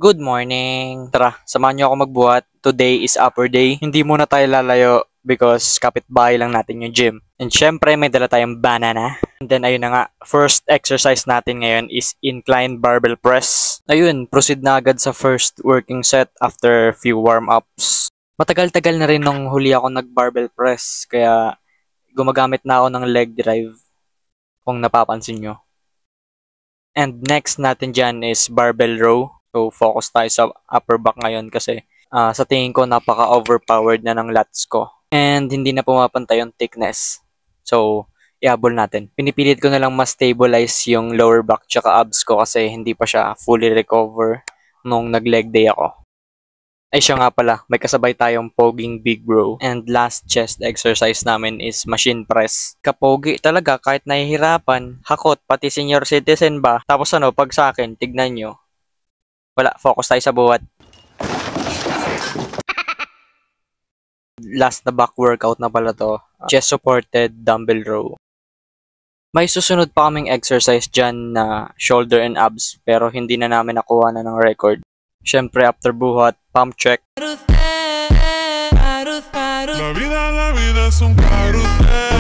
Good morning! Tara, samahan niyo ako magbuhat. Today is upper day. Hindi muna tayo lalayo because kapitbahay lang natin yung gym. And syempre, may dala tayong banana. And then, ayun na nga. First exercise natin ngayon is incline barbell press. Ayun, proceed na agad sa first working set after few warm-ups. Matagal-tagal na rin nung huli ako nag-barbell press. Kaya, gumagamit na ako ng leg drive. Kung napapansin nyo. And next natin dyan is barbell row. So, focus tayo sa upper back ngayon kasi sa tingin ko napaka-overpowered na ng lats ko. And hindi na pumapantay yung thickness. So, iabol natin. Pinipilit ko na lang mas stabilize yung lower back tsaka abs ko kasi hindi pa siya fully recover nung nag-leg day ako. Ay siya nga pala, may kasabay tayong poging big bro. And last chest exercise namin is machine press. Kapogi talaga kahit nahihirapan, hakot, pati senior citizen ba. Tapos pag sa akin, tignan nyo. Wala, focus tayo sa buhat. Last na back workout na pala to. Chest supported dumbbell row. May susunod pa kaming exercise dyan na shoulder and abs pero hindi na namin nakuha na ng record. Syempre after buhat, pump check. La vida es un carrusel.